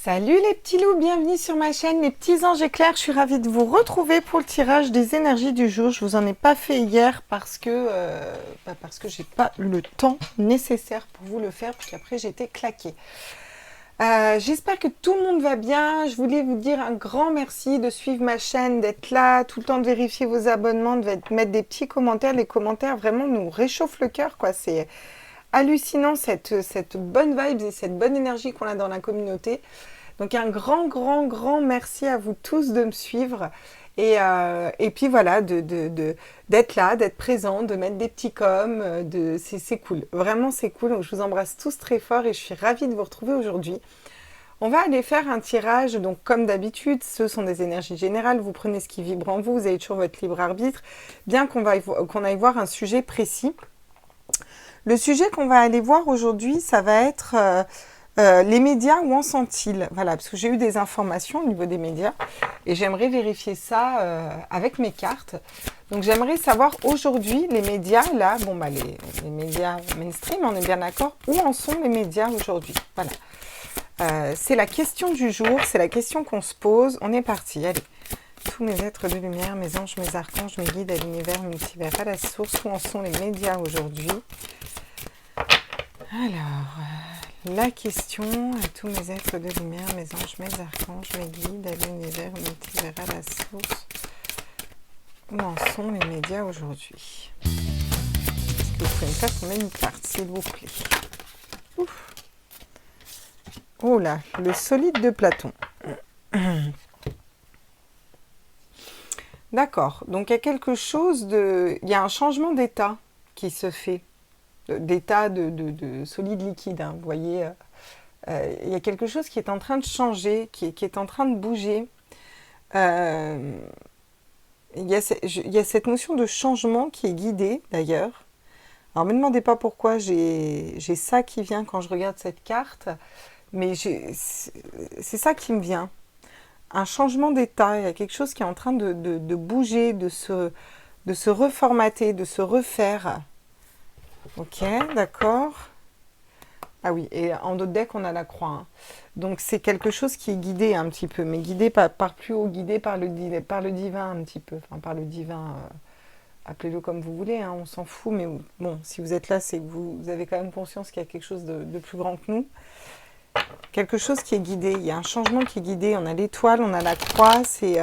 Salut les petits loups, bienvenue sur ma chaîne les petits anges éclairs. Je suis ravie de vous retrouver pour le tirage des énergies du jour. Je vous en ai pas fait hier parce que j'ai pas le temps nécessaire pour vous le faire, puis qu'après j'étais claquée. J'espère que tout le monde va bien. Je voulais vous dire un grand merci de suivre ma chaîne, d'être là, tout le temps de vérifier vos abonnements, de mettre des petits commentaires. Les commentaires vraiment nous réchauffent le cœur, quoi. C'est hallucinant cette bonne vibe et cette bonne énergie qu'on a dans la communauté. Donc un grand merci à vous tous de me suivre et puis voilà, d'être là, d'être présent, de mettre des petits coms, c'est cool. Vraiment c'est cool. Donc, je vous embrasse tous très fort et je suis ravie de vous retrouver aujourd'hui. On va aller faire un tirage, donc comme d'habitude, ce sont des énergies générales, vous prenez ce qui vibre en vous, vous avez toujours votre libre arbitre, bien qu'on aille voir un sujet précis. Le sujet qu'on va aller voir aujourd'hui, ça va être les médias, où en sont-ils? Voilà, parce que j'ai eu des informations au niveau des médias et j'aimerais vérifier ça avec mes cartes. Donc j'aimerais savoir aujourd'hui, les médias, là, bon bah les médias mainstream, on est bien d'accord, où en sont les médias aujourd'hui? Voilà. C'est la question du jour, c'est la question qu'on se pose. On est parti, allez. Tous mes êtres de lumière, mes anges, mes archanges, mes guides à l'univers, multivers, à la source, où en sont les médias aujourd'hui? Alors, la question à tous mes êtres de lumière, mes anges, mes archanges, mes guides à l'univers, multivers, à la source, où en sont les médias aujourd'hui? Est-ce que vous pouvez me faire combien une carte, s'il vous plaît? Ouf. Oh là, le solide de Platon. D'accord, donc il y a quelque chose de... Il y a un changement d'état qui se fait, d'état de solide liquide, hein, vous voyez. Il y a quelque chose qui est en train de changer, qui est en train de bouger. Il y a cette notion de changement qui est guidée, d'ailleurs. Alors, ne me demandez pas pourquoi j'ai ça qui vient quand je regarde cette carte, mais c'est ça qui me vient. Un changement d'état, il y a quelque chose qui est en train de bouger, de se reformater, de se refaire. Ok, d'accord. Ah oui, et en d'autres decks, on a la croix. Hein. Donc, c'est quelque chose qui est guidé un petit peu, mais guidé par plus haut, guidé par le divin un petit peu. Enfin, par le divin, appelez-le comme vous voulez, hein, on s'en fout. Mais bon, si vous êtes là, c'est que vous avez quand même conscience qu'il y a quelque chose de plus grand que nous. Quelque chose qui est guidé, il y a un changement qui est guidé. On a l'étoile, on a la croix, c'est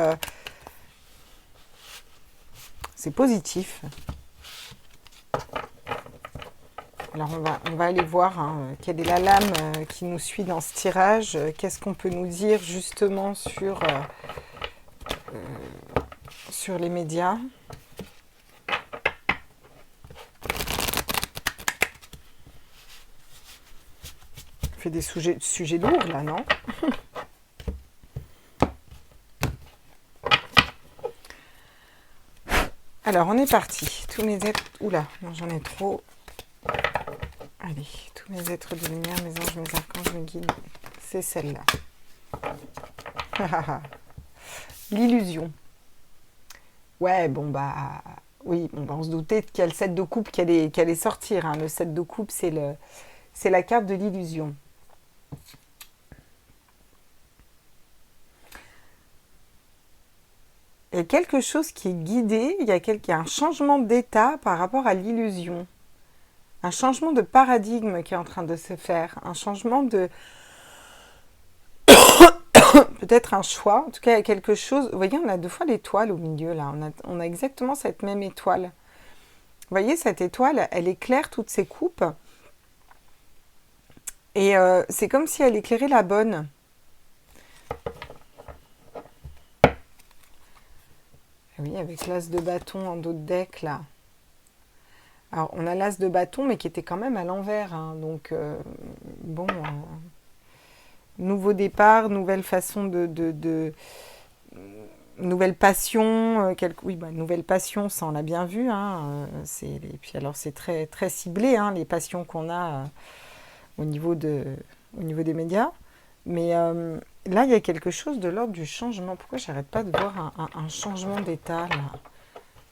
positif. Alors on va aller voir hein, quelle est la lame qui nous suit dans ce tirage. Qu'est-ce qu'on peut nous dire justement sur les médias? On fait des sujets lourds là, non? Alors on est parti. Tous mes êtres... Oula, non j'en ai trop... Allez, tous mes êtres de lumière, mes anges, mes archanges, mes guides, c'est celle-là. L'illusion. Ouais, bon bah... Oui, bon, bah, on se doutait qu'il y a le 7 de coupe qui allait sortir. Hein. Le 7 de coupe, c'est la carte de l'illusion. Il y a quelque chose qui est guidé, il y a un changement d'état par rapport à l'illusion. Un changement de paradigme qui est en train de se faire, un changement de... peut-être un choix, en tout cas il y a quelque chose... Vous voyez, on a deux fois l'étoile au milieu, là, on a exactement cette même étoile. Vous voyez, cette étoile, elle éclaire toutes ces coupes, et c'est comme si elle éclairait la bonne. Oui, avec l'as de bâton en d'autres decks, là. Alors, on a l'as de bâton, mais qui était quand même à l'envers. Hein, donc, bon, nouveau départ, nouvelle façon nouvelle passion. Oui, bah, nouvelle passion, ça, on l'a bien vu. Hein, et puis, alors, c'est très, très ciblé, hein, les passions qu'on a au niveau des médias. Mais là, il y a quelque chose de l'ordre du changement. Pourquoi j'arrête pas de voir un changement d'état, là?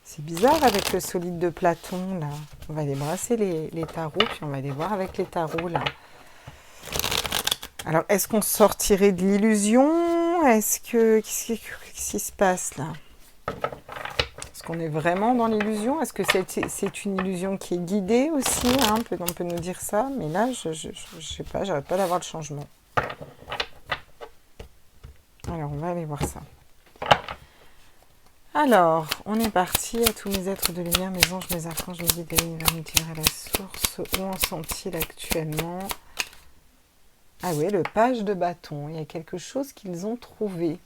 C'est bizarre avec le solide de Platon, là. On va aller brasser les tarots, puis on va aller voir avec les tarots, là. Alors, est-ce qu'on sortirait de l'illusion? Est-ce que... Qu'est-ce qui se passe là? Est-ce qu'on est vraiment dans l'illusion? Est-ce que c'est une illusion qui est guidée aussi, hein? On peut nous dire ça, mais là, je sais pas, j'arrête pas d'avoir le changement. Alors, on va aller voir ça. Alors, on est parti. À tous mes êtres de lumière, mes anges, mes archanges, mes guides de l'univers multivers à la source. Où en sont-ils actuellement? Ah oui, le page de bâton. Il y a quelque chose qu'ils ont trouvé.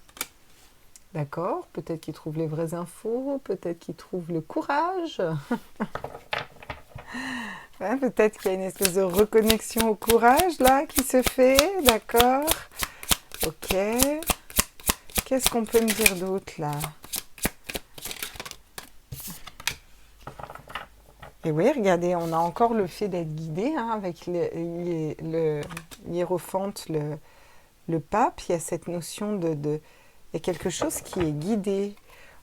D'accord? Peut-être qu'ils trouvent les vraies infos, peut-être qu'ils trouvent le courage. Ouais, peut-être qu'il y a une espèce de reconnexion au courage là qui se fait. D'accord? Ok. Qu'est-ce qu'on peut me dire d'autre là? Et oui, regardez, on a encore le fait d'être guidé hein, avec l'hiérophante, le pape. Il y a cette notion il y a quelque chose qui est guidé.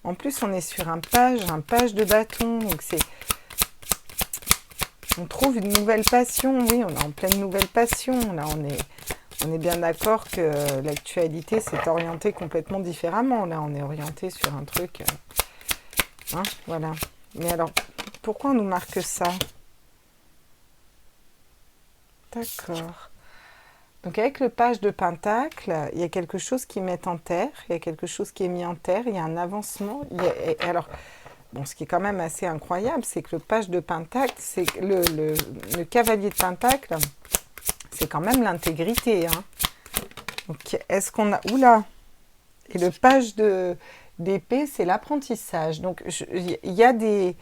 En plus, on est sur un page de bâton. Donc on trouve une nouvelle passion. Oui, on est en pleine nouvelle passion. Là, on est bien d'accord que l'actualité s'est orientée complètement différemment. Là, on est orienté sur un truc. Hein, voilà. Mais alors, pourquoi on nous marque ça? D'accord. Donc avec le page de Pentacle, il y a quelque chose qui met en terre, il y a quelque chose qui est mis en terre, il y a un avancement. Alors, bon, ce qui est quand même assez incroyable, c'est que le page de Pentacle, c'est le cavalier de Pentacle, c'est quand même l'intégrité. Hein. Donc est-ce qu'on a... Oula! Et le page d'épée, c'est l'apprentissage. Donc il y a des...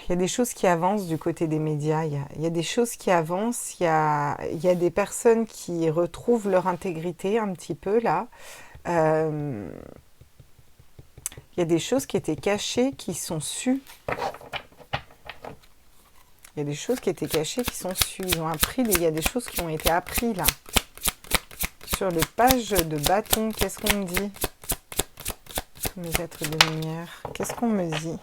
Il y a des choses qui avancent du côté des médias, il y a des choses qui avancent, il y a des personnes qui retrouvent leur intégrité un petit peu là. Il y a des choses qui étaient cachées qui sont sues. Il y a des choses qui étaient cachées qui sont sues. Ils ont appris, il y a des choses qui ont été apprises là. Sur le page de bâton, qu'est-ce qu'on me dit? Tous mes êtres de lumière, qu'est-ce qu'on me dit?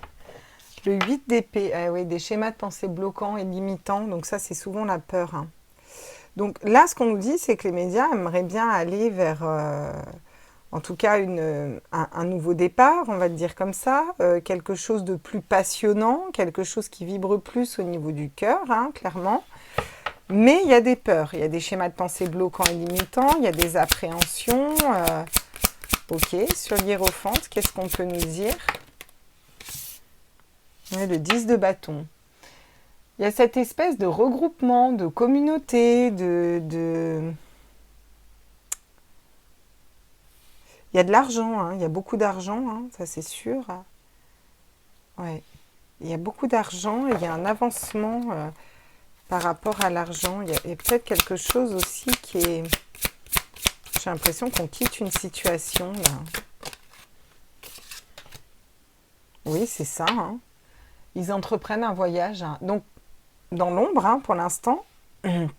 Le 8 d'épée, ah oui, des schémas de pensée bloquants et limitants, donc ça c'est souvent la peur. Hein. Donc là ce qu'on nous dit c'est que les médias aimeraient bien aller vers, en tout cas un nouveau départ, on va le dire comme ça, quelque chose de plus passionnant, quelque chose qui vibre plus au niveau du cœur, hein, clairement. Mais il y a des peurs, il y a des schémas de pensée bloquants et limitants, il y a des appréhensions. Ok, sur l'hiérophante, qu'est-ce qu'on peut nous dire? Le 10 de bâton. Il y a cette espèce de regroupement, de communauté, Il y a de l'argent, hein, il y a beaucoup d'argent, hein, ça c'est sûr. Ouais. Il y a beaucoup d'argent et il y a un avancement par rapport à l'argent. Il y a peut-être quelque chose aussi qui est... J'ai l'impression qu'on quitte une situation, là. Oui, c'est ça, hein. Ils entreprennent un voyage, hein. Donc, dans l'ombre, hein, pour l'instant. Mais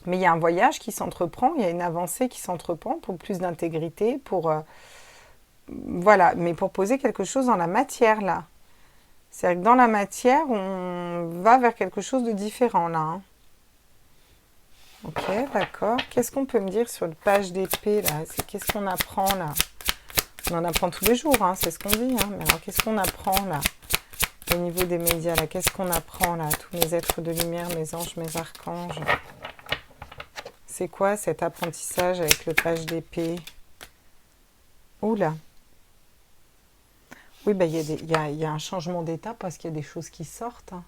il y a un voyage qui s'entreprend, il y a une avancée qui s'entreprend pour plus d'intégrité, pour... voilà, mais pour poser quelque chose dans la matière, là. C'est-à-dire que dans la matière, on va vers quelque chose de différent, là. Hein. Ok, d'accord. Qu'est-ce qu'on peut me dire sur le page d'épée, là? Qu'est-ce qu'on apprend, là? On en apprend tous les jours, hein, c'est ce qu'on dit. Hein. Mais alors, qu'est-ce qu'on apprend, là? Au niveau des médias, là, qu'est-ce qu'on apprend, là? Tous mes êtres de lumière, mes anges, mes archanges. C'est quoi cet apprentissage avec le page d'épée? Oula. Oui, bah, il y a un changement d'état parce qu'il y a des choses qui sortent. Hein.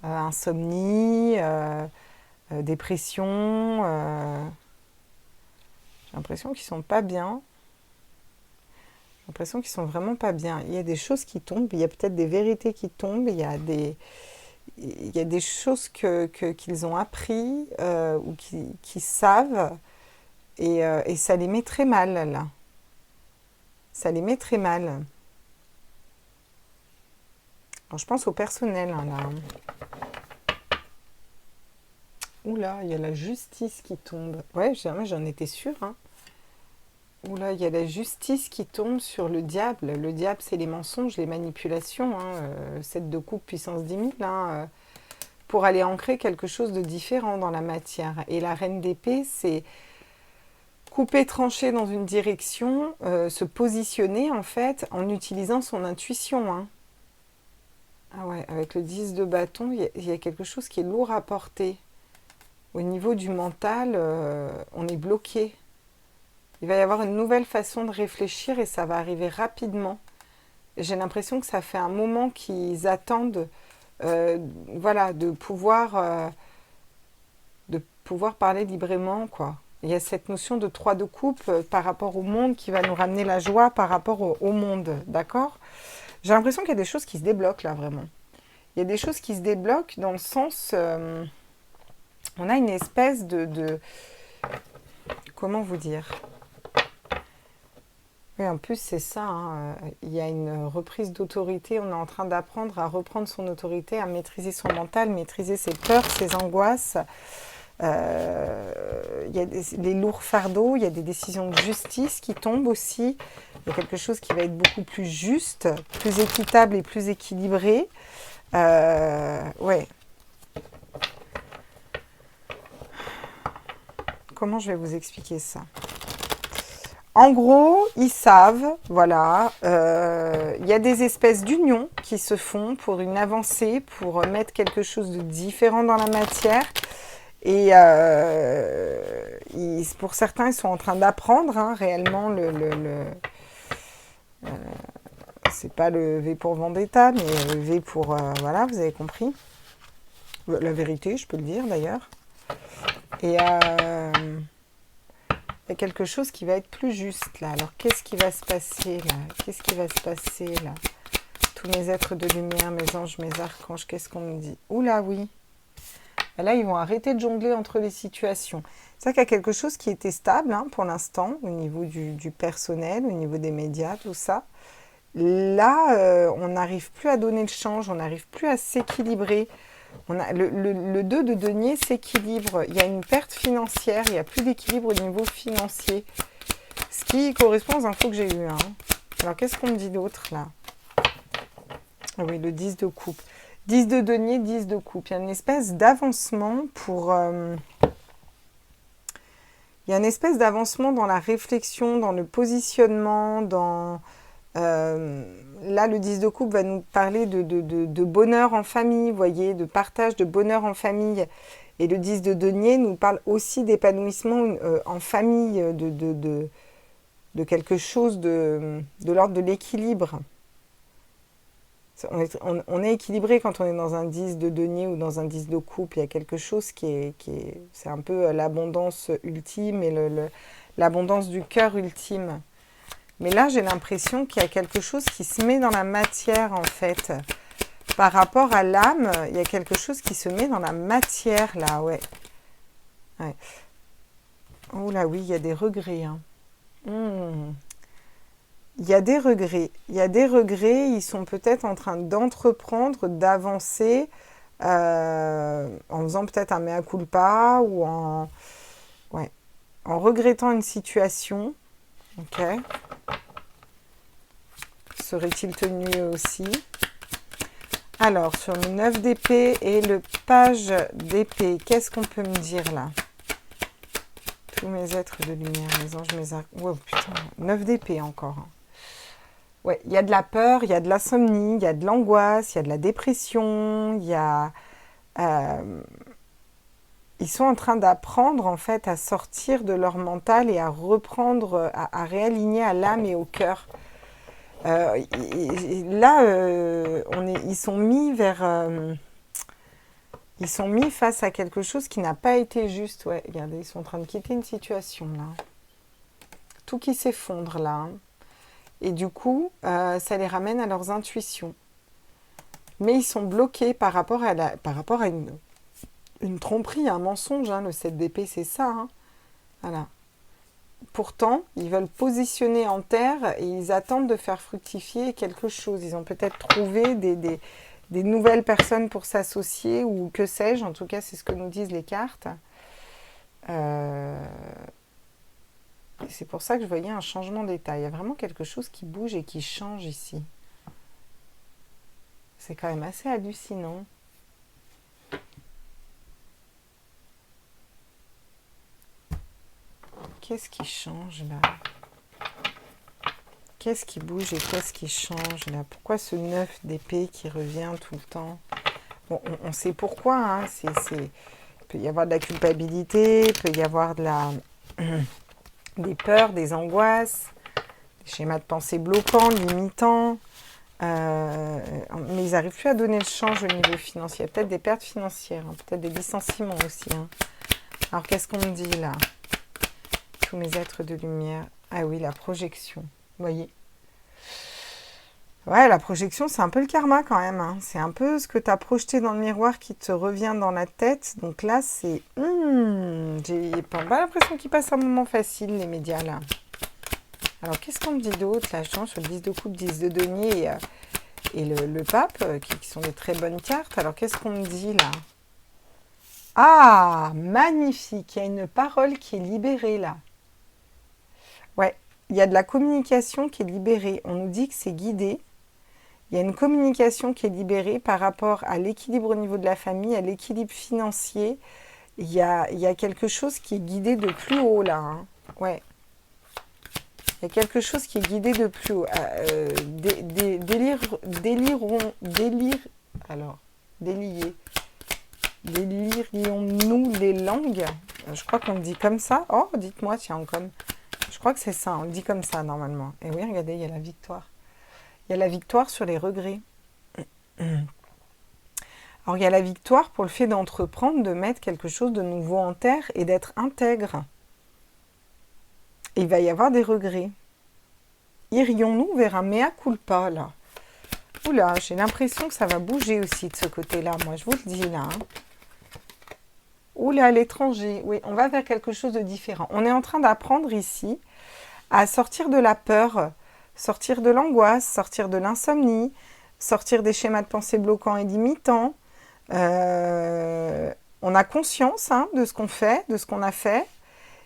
Insomnie, dépression. J'ai l'impression qu'ils sont pas bien. J'ai l'impression qu'ils sont vraiment pas bien. Il y a des choses qui tombent, il y a peut-être des vérités qui tombent, il y a des choses qu'ils ont appris ou qui savent et ça les met très mal là. Ça les met très mal. Alors, je pense au personnel hein, là. Oula, il y a la justice qui tombe. Ouais, j'en étais sûre. Hein. Oula, il y a la justice qui tombe sur le diable. Le diable, c'est les mensonges, les manipulations. Hein. 7 de coupe, puissance 10 000. Hein. pour aller ancrer quelque chose de différent dans la matière. Et la reine d'épée, c'est couper, trancher dans une direction, se positionner en fait en utilisant son intuition. Hein. Ah ouais, avec le 10 de bâton, il y a quelque chose qui est lourd à porter. Au niveau du mental, on est bloqué. Il va y avoir une nouvelle façon de réfléchir et ça va arriver rapidement. J'ai l'impression que ça fait un moment qu'ils attendent voilà, de pouvoir parler librement, quoi. Il y a cette notion de 3 de coupe par rapport au monde qui va nous ramener la joie par rapport au monde, d'accord? J'ai l'impression qu'il y a des choses qui se débloquent là, vraiment. Il y a des choses qui se débloquent dans le sens... on a une espèce de... Comment vous dire? Oui, en plus, c'est ça. Hein. Il y a une reprise d'autorité. On est en train d'apprendre à reprendre son autorité, à maîtriser son mental, maîtriser ses peurs, ses angoisses. Il y a les lourds fardeaux, il y a des décisions de justice qui tombent aussi. Il y a quelque chose qui va être beaucoup plus juste, plus équitable et plus équilibré. Ouais. Comment je vais vous expliquer ça? En gros, ils savent, voilà, il y a des espèces d'unions qui se font pour une avancée, pour mettre quelque chose de différent dans la matière. Et pour certains, ils sont en train d'apprendre hein, réellement c'est pas le V pour Vendetta, mais le V pour... voilà, vous avez compris. La vérité, je peux le dire d'ailleurs. Et il y a quelque chose qui va être plus juste là. Alors, qu'est-ce qui va se passer là? Qu'est-ce qui va se passer là? Tous mes êtres de lumière, mes anges, mes archanges, qu'est-ce qu'on me dit? Oula, oui. Et là, ils vont arrêter de jongler entre les situations. C'est vrai qu'il y a quelque chose qui était stable hein, pour l'instant, au niveau du personnel, au niveau des médias, tout ça. Là, on n'arrive plus à donner le change, on n'arrive plus à s'équilibrer. Le 2 de denier s'équilibre. Il y a une perte financière, il n'y a plus d'équilibre au niveau financier. Ce qui correspond aux infos que j'ai eues. Hein. Alors, qu'est-ce qu'on me dit d'autre, là? Ah oui, le 10 de coupe. 10 de denier, 10 de coupe. Il y a une espèce d'avancement pour... il y a une espèce d'avancement dans la réflexion, dans le positionnement, dans... là, le 10 de coupe va nous parler de bonheur en famille, vous voyez, de partage de bonheur en famille. Et le 10 de denier nous parle aussi d'épanouissement en famille, de quelque chose de l'ordre de l'équilibre. On est équilibré quand on est dans un 10 de denier ou dans un 10 de coupe. Il y a quelque chose qui est c'est un peu l'abondance ultime et l'abondance du cœur ultime. Mais là, j'ai l'impression qu'il y a quelque chose qui se met dans la matière, en fait. Par rapport à l'âme, il y a quelque chose qui se met dans la matière, là, ouais. Ouais. Oh là, oui, il y a des regrets. Hein. Il y a des regrets. Il y a des regrets. Ils sont peut-être en train d'entreprendre, d'avancer, en faisant peut-être un mea culpa ou en regrettant une situation. Ok. Serait-il tenu aussi? Alors, sur le 9 d'épée et le page d'épée, qu'est-ce qu'on peut me dire là? Tous mes êtres de lumière, mes anges, mes arcs... Oh putain, 9 d'épée encore. Ouais, il y a de la peur, il y a de l'insomnie, il y a de l'angoisse, il y a de la dépression, il y a... ils sont en train d'apprendre en fait à sortir de leur mental et à reprendre, à réaligner à l'âme et au cœur. Là, ils sont mis ils sont mis face à quelque chose qui n'a pas été juste. Ouais, regardez, ils sont en train de quitter une situation là. Tout qui s'effondre là. Hein. Et du coup, ça les ramène à leurs intuitions. Mais ils sont bloqués par rapport à une tromperie, un mensonge. Hein. Le 7 d'épée, c'est ça. Hein. Voilà. Pourtant, ils veulent positionner en terre et ils attendent de faire fructifier quelque chose. Ils ont peut-être trouvé des nouvelles personnes pour s'associer ou que sais-je. En tout cas, c'est ce que nous disent les cartes. C'est pour ça que je voyais un changement d'état. Il y a vraiment quelque chose qui bouge et qui change ici. C'est quand même assez hallucinant. qu'est-ce qui change là? Qu'est-ce qui bouge et qu'est-ce qui change là? Pourquoi ce 9 d'épée qui revient tout le temps? Bon, on sait pourquoi, hein. Il peut y avoir de la culpabilité, il peut y avoir des peurs, des angoisses, des schémas de pensée bloquants, limitants. Mais ils n'arrivent plus à donner le change au niveau financier. Il y a peut-être des pertes financières, hein, peut-être des licenciements aussi. Hein. Alors, qu'est-ce qu'on me dit là? Tous mes êtres de lumière. Ah oui, la projection. Vous voyez? Ouais, la projection, c'est un peu le karma quand même. Hein. C'est un peu ce que tu as projeté dans le miroir qui te revient dans la tête. Donc là, c'est... j'ai pas l'impression qu'ils passent un moment facile, les médias, là. Alors, qu'est-ce qu'on me dit d'autre? Là, je change sur le 10 de coupe, 10 de denier et le pape, qui sont des très bonnes cartes. Alors, qu'est-ce qu'on me dit, là? Ah, magnifique! Il y a une parole qui est libérée, là. Ouais, il y a de la communication qui est libérée. On nous dit que c'est guidé. Il y a une communication qui est libérée par rapport à l'équilibre au niveau de la famille, à l'équilibre financier. Il y a quelque chose qui est guidé de plus haut, là. Hein. Ouais. Il y a quelque chose qui est guidé de plus haut. Délirions-nous les langues? Je crois qu'on le dit comme ça. Oh, dites-moi, tiens, comme... Je crois que c'est ça, on le dit comme ça, normalement. Et oui, regardez, il y a la victoire. Il y a la victoire sur les regrets. Alors, il y a la victoire pour le fait d'entreprendre, de mettre quelque chose de nouveau en terre et d'être intègre. Et il va y avoir des regrets. Irions-nous vers un mea culpa, là? Oula, j'ai l'impression que ça va bouger aussi de ce côté-là. Moi, je vous le dis, là. Hein. Oula, à l'étranger. Oui, on va vers quelque chose de différent. On est en train d'apprendre ici à sortir de la peur, sortir de l'angoisse, sortir de l'insomnie, sortir des schémas de pensée bloquants et limitants. On a conscience hein, de ce qu'on fait, de ce qu'on a fait.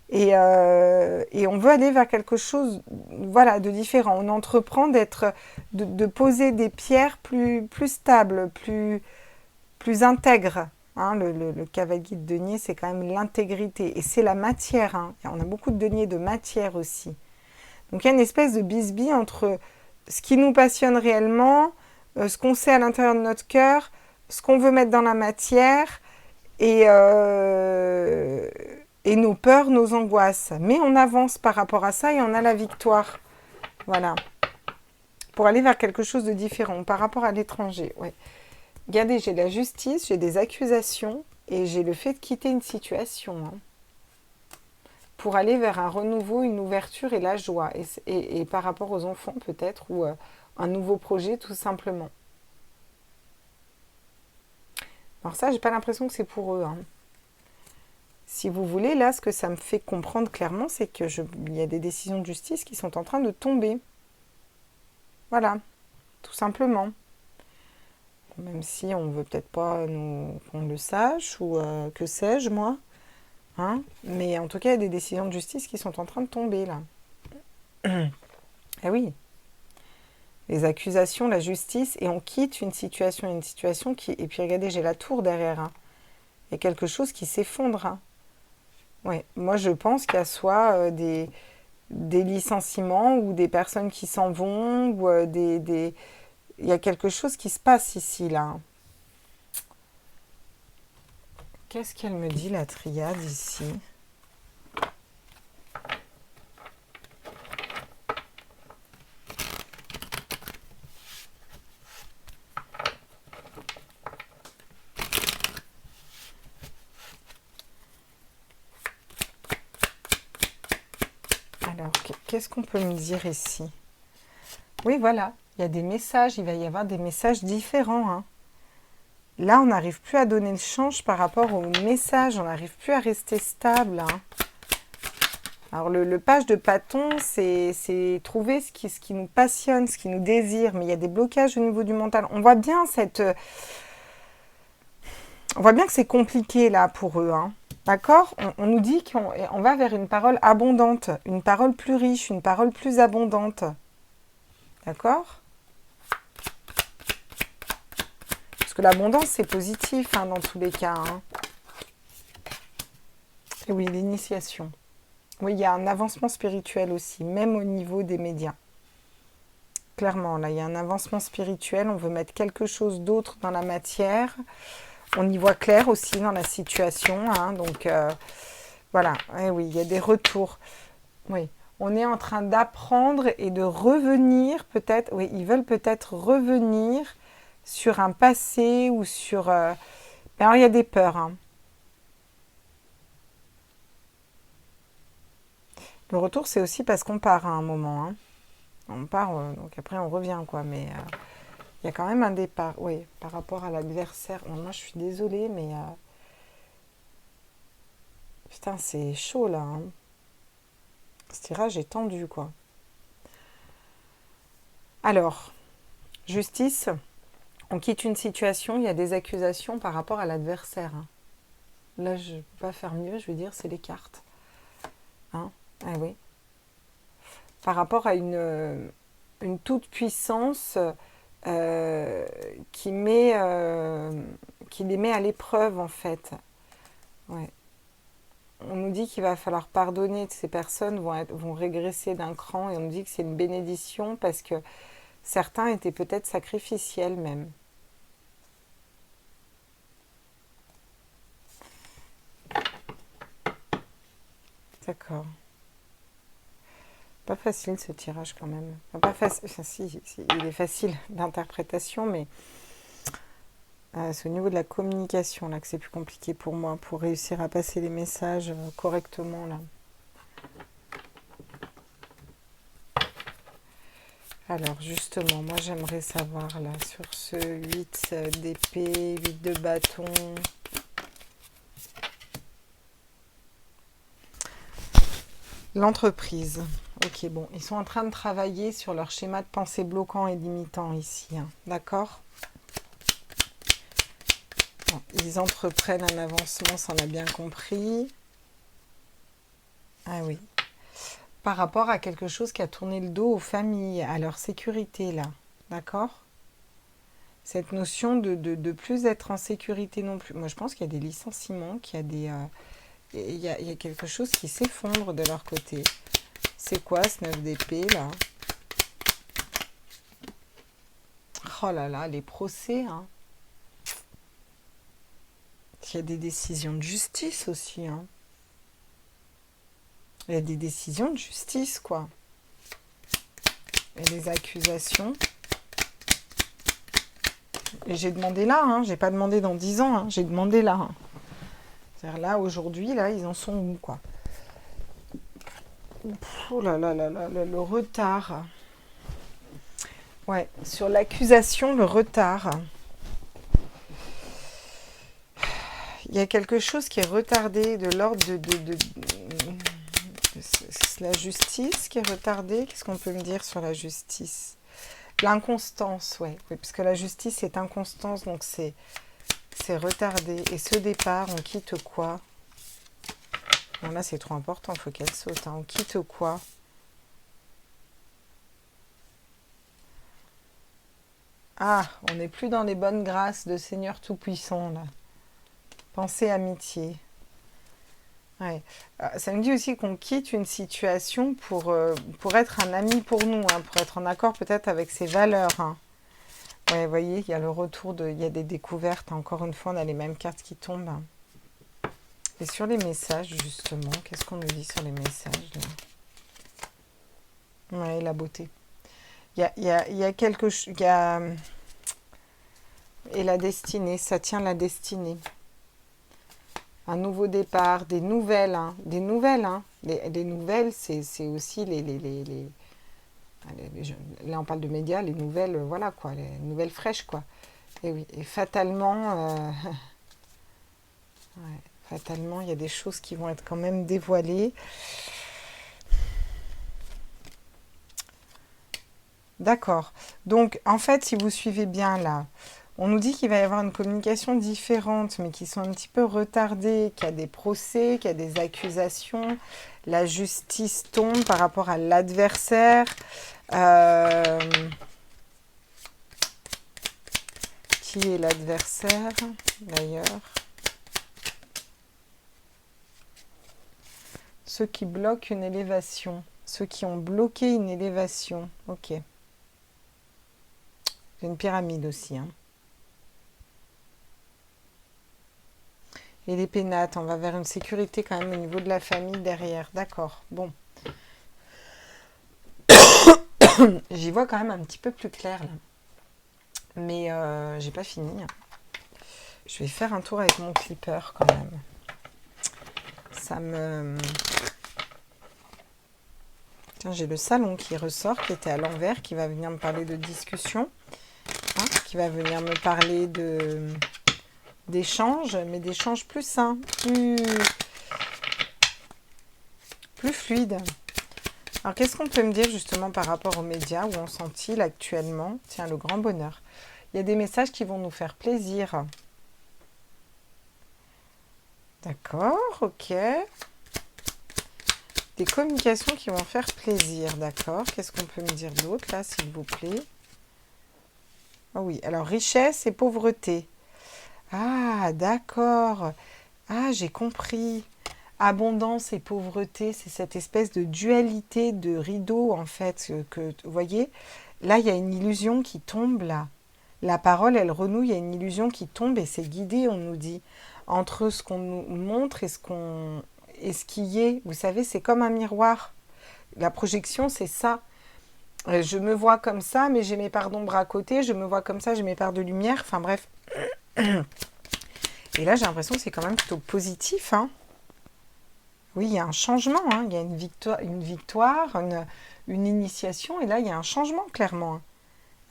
Et on veut aller vers quelque chose voilà, de différent. On entreprend de poser des pierres plus stables, plus intègres. Hein, le cavalier de denier, c'est quand même l'intégrité. Et c'est la matière. Hein. On a beaucoup de deniers de matière aussi. Donc il y a une espèce de bisbille entre ce qui nous passionne réellement, ce qu'on sait à l'intérieur de notre cœur, ce qu'on veut mettre dans la matière et nos peurs, nos angoisses. Mais on avance par rapport à ça et on a la victoire. Voilà. Pour aller vers quelque chose de différent par rapport à l'étranger. Ouais. Regardez, j'ai la justice, j'ai des accusations et j'ai le fait de quitter une situation. Hein, pour aller vers un renouveau, une ouverture et la joie. Et par rapport aux enfants peut-être ou un nouveau projet tout simplement. Alors ça, j'ai pas l'impression que c'est pour eux. Hein. Si vous voulez, là, ce que ça me fait comprendre clairement, c'est qu'il y a des décisions de justice qui sont en train de tomber. Voilà, tout simplement. Même si on ne veut peut-être pas qu'on le sache, ou que sais-je, moi. Hein, mais en tout cas, il y a des décisions de justice qui sont en train de tomber, là. Ah oui. Les accusations, la justice, et on quitte une situation qui... Et puis regardez, j'ai la tour derrière. Hein. Il y a quelque chose qui s'effondre. Hein. Ouais. Moi, je pense qu'il y a soit des licenciements ou des personnes qui s'en vont, ou il y a quelque chose qui se passe ici, là. Qu'est-ce qu'elle me dit, la triade, ici? Alors, qu'est-ce qu'on peut me dire ici? Oui, voilà. Il y a des messages. Il va y avoir des messages différents, hein. Là, on n'arrive plus à donner le change par rapport au message. On n'arrive plus à rester stable. Hein. Alors, le page de bâton, c'est trouver ce qui nous passionne, ce qui nous désire. Mais il y a des blocages au niveau du mental. On voit bien que c'est compliqué, là, pour eux. Hein. D'accord? On nous dit qu'on va vers une parole abondante, une parole plus riche, une parole plus abondante. D'accord? Parce que l'abondance, c'est positif hein, dans tous les cas. Hein. Et oui, l'initiation. Oui, il y a un avancement spirituel aussi, même au niveau des médias. Clairement, là, il y a un avancement spirituel. On veut mettre quelque chose d'autre dans la matière. On y voit clair aussi dans la situation, hein, donc, voilà. Eh oui, il y a des retours. Oui. On est en train d'apprendre et de revenir, peut-être. Oui, ils veulent peut-être revenir sur un passé ou sur. Alors, il y a des peurs, hein. Le retour, c'est aussi parce qu'on part à un moment, hein. On part, donc après on revient, quoi. Mais il y a quand même un départ, oui, par rapport à l'adversaire. Bon, moi, je suis désolée, mais putain, c'est chaud là, hein. Ce tirage est tendu, quoi. Alors, justice, on quitte une situation, il y a des accusations par rapport à l'adversaire, hein. Là, je ne peux pas faire mieux, je veux dire, c'est les cartes, hein. Ah oui. Par rapport à une toute-puissance euh, qui, qui les met à l'épreuve, en fait. Ouais. On nous dit qu'il va falloir pardonner, ces personnes vont régresser d'un cran, et on nous dit que c'est une bénédiction parce que certains étaient peut-être sacrificiels même. D'accord. Pas facile ce tirage quand même. Enfin, pas facile. Enfin, si, il est facile d'interprétation, mais c'est au niveau de la communication là que c'est plus compliqué pour moi pour réussir à passer les messages correctement là. Alors justement, moi j'aimerais savoir là sur ce 8 d'épée, 8 de bâton. L'entreprise. Ok, bon, ils sont en train de travailler sur leur schéma de pensée bloquant et limitant ici, hein. D'accord. Bon, ils entreprennent un avancement, ça on a bien compris. Ah oui. Par rapport à quelque chose qui a tourné le dos aux familles, à leur sécurité, là. D'accord. Cette notion de plus être en sécurité non plus. Moi, je pense qu'il y a des licenciements, qu'il y a des... il y a quelque chose qui s'effondre de leur côté. C'est quoi ce 9 d'épée, là? Oh là là, les procès, hein. Il y a des décisions de justice aussi, hein. Il y a des décisions de justice, quoi. Et des accusations. Et j'ai demandé là, hein. J'ai pas demandé dans 10 ans, hein. J'ai demandé là, hein. C'est-à-dire là, aujourd'hui, là, ils en sont où, quoi? Oh là là là là, le retard. Ouais, sur l'accusation, le retard. Il y a quelque chose qui est retardé de l'ordre c'est la justice qui est retardée. Qu'est-ce qu'on peut me dire sur la justice? L'inconstance, ouais. Oui, parce que la justice c'est inconstance, donc c'est retardé. Et ce départ, on quitte quoi? Non, là c'est trop important, il faut qu'elle saute, hein. On quitte quoi? Ah, on n'est plus dans les bonnes grâces de Seigneur Tout-Puissant, là. Pensée amitié. Ouais. Ça me dit aussi qu'on quitte une situation pour être un ami pour nous, hein, pour être en accord peut-être avec ses valeurs, hein. Ouais, vous voyez, il y a le retour il y a des découvertes. Encore une fois, on a les mêmes cartes qui tombent, hein. Et sur les messages, justement, qu'est-ce qu'on nous dit sur les messages là? Ouais, la beauté. Il y a quelque chose. Et la destinée, ça tient la destinée. Un nouveau départ, des nouvelles, hein. Des nouvelles, hein. Les nouvelles, c'est aussi là on parle de médias, les nouvelles, voilà quoi, les nouvelles fraîches quoi. Et oui, et fatalement, ouais, fatalement, il y a des choses qui vont être quand même dévoilées. D'accord. Donc, en fait, si vous suivez bien là, on nous dit qu'il va y avoir une communication différente, mais qui sont un petit peu retardées, qu'il y a des procès, qu'il y a des accusations. La justice tombe par rapport à l'adversaire. Euh, Qui est l'adversaire, d'ailleurs? ceux qui bloquent une élévation. Ceux qui ont bloqué une élévation. Ok. J'ai une pyramide aussi. Hein. Et les pénates, on va vers une sécurité quand même au niveau de la famille derrière. D'accord. Bon. J'y vois quand même un petit peu plus clair là. Mais j'ai pas fini. Je vais faire un tour avec mon clipper quand même. Ça me... Tiens, j'ai le salon qui ressort, qui était à l'envers, qui va venir me parler de discussion. Hein, qui va venir me parler d'échanges, mais d'échanges plus sains, plus fluides. Alors, qu'est-ce qu'on peut me dire justement par rapport aux médias où on sent-il actuellement? Tiens, le grand bonheur. Il y a des messages qui vont nous faire plaisir. D'accord, ok. Des communications qui vont faire plaisir, d'accord. Qu'est-ce qu'on peut me dire d'autre là, s'il vous plaît? Ah oui, alors richesse et pauvreté. Ah, d'accord. Ah, j'ai compris. Abondance et pauvreté, c'est cette espèce de dualité de rideau, en fait, vous voyez, là, il y a une illusion qui tombe, là. La parole, elle renoue, il y a une illusion qui tombe et c'est guidé, on nous dit, entre ce qu'on nous montre et ce qui est. Vous savez, c'est comme un miroir. La projection, c'est ça. Je me vois comme ça, mais j'ai mes parts d'ombre à côté. Je me vois comme ça, j'ai mes parts de lumière. Enfin, bref. Et là, j'ai l'impression que c'est quand même plutôt positif, hein. Oui, il y a un changement, hein. Il y a une victoire, une initiation, et là, il y a un changement, clairement, hein,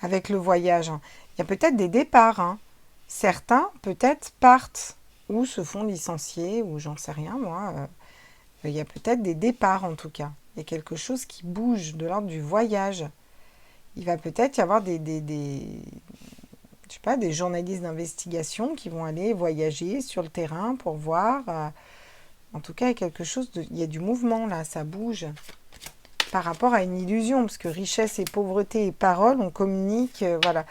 avec le voyage. Hein. Il y a peut-être des départs. Hein. Certains, peut-être, partent ou se font licencier, ou j'en sais rien, moi. Il y a peut-être des départs, en tout cas. Il y a quelque chose qui bouge de l'ordre du voyage. Il va peut-être y avoir je sais pas, des journalistes d'investigation qui vont aller voyager sur le terrain pour voir... En tout cas, il y a du mouvement là, ça bouge par rapport à une illusion, parce que richesse et pauvreté et parole, on communique, voilà.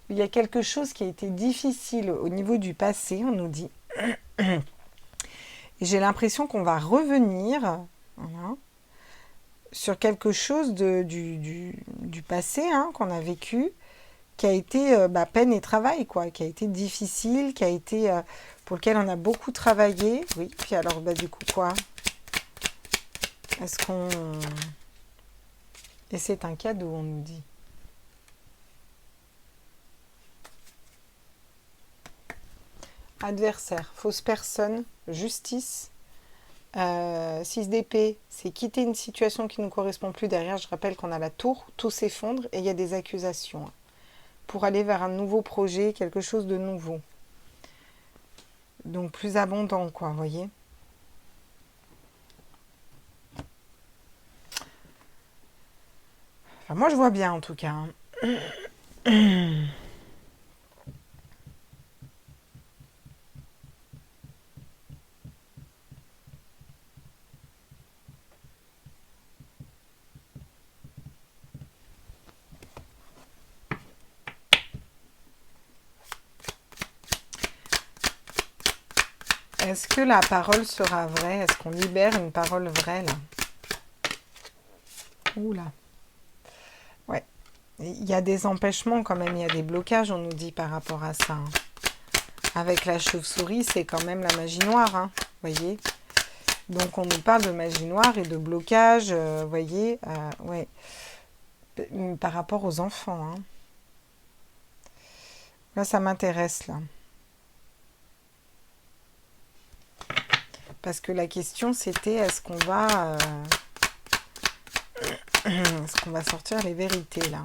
Il y a quelque chose qui a été difficile au niveau du passé, on nous dit. Et j'ai l'impression qu'on va revenir voilà, sur quelque chose du passé hein, qu'on a vécu, qui a été peine et travail, quoi, qui a été difficile, qui a été... pour lequel on a beaucoup travaillé. Oui, puis alors, du coup, quoi? Est-ce qu'on... Et c'est un cadeau, on nous dit. Adversaire, fausse personne, justice. 6 d'épée, c'est quitter une situation qui ne nous correspond plus. Derrière, je rappelle qu'on a la tour, tout s'effondre et il y a des accusations. Pour aller vers un nouveau projet, quelque chose de nouveau. Donc plus abondant, quoi, vous voyez. Enfin, moi, je vois bien, en tout cas. Hein. Est-ce que la parole sera vraie? Est-ce qu'on libère une parole vraie, là? Oula. Ouais. Il y a des empêchements, quand même. Il y a des blocages, on nous dit, par rapport à ça. Hein. Avec la chauve-souris, c'est quand même la magie noire, hein. Vous voyez? Donc, on nous parle de magie noire et de blocage, vous voyez? Ouais. Par rapport aux enfants, hein. Là, ça m'intéresse, là. Parce que la question, c'était est-ce qu'on va sortir les vérités, là?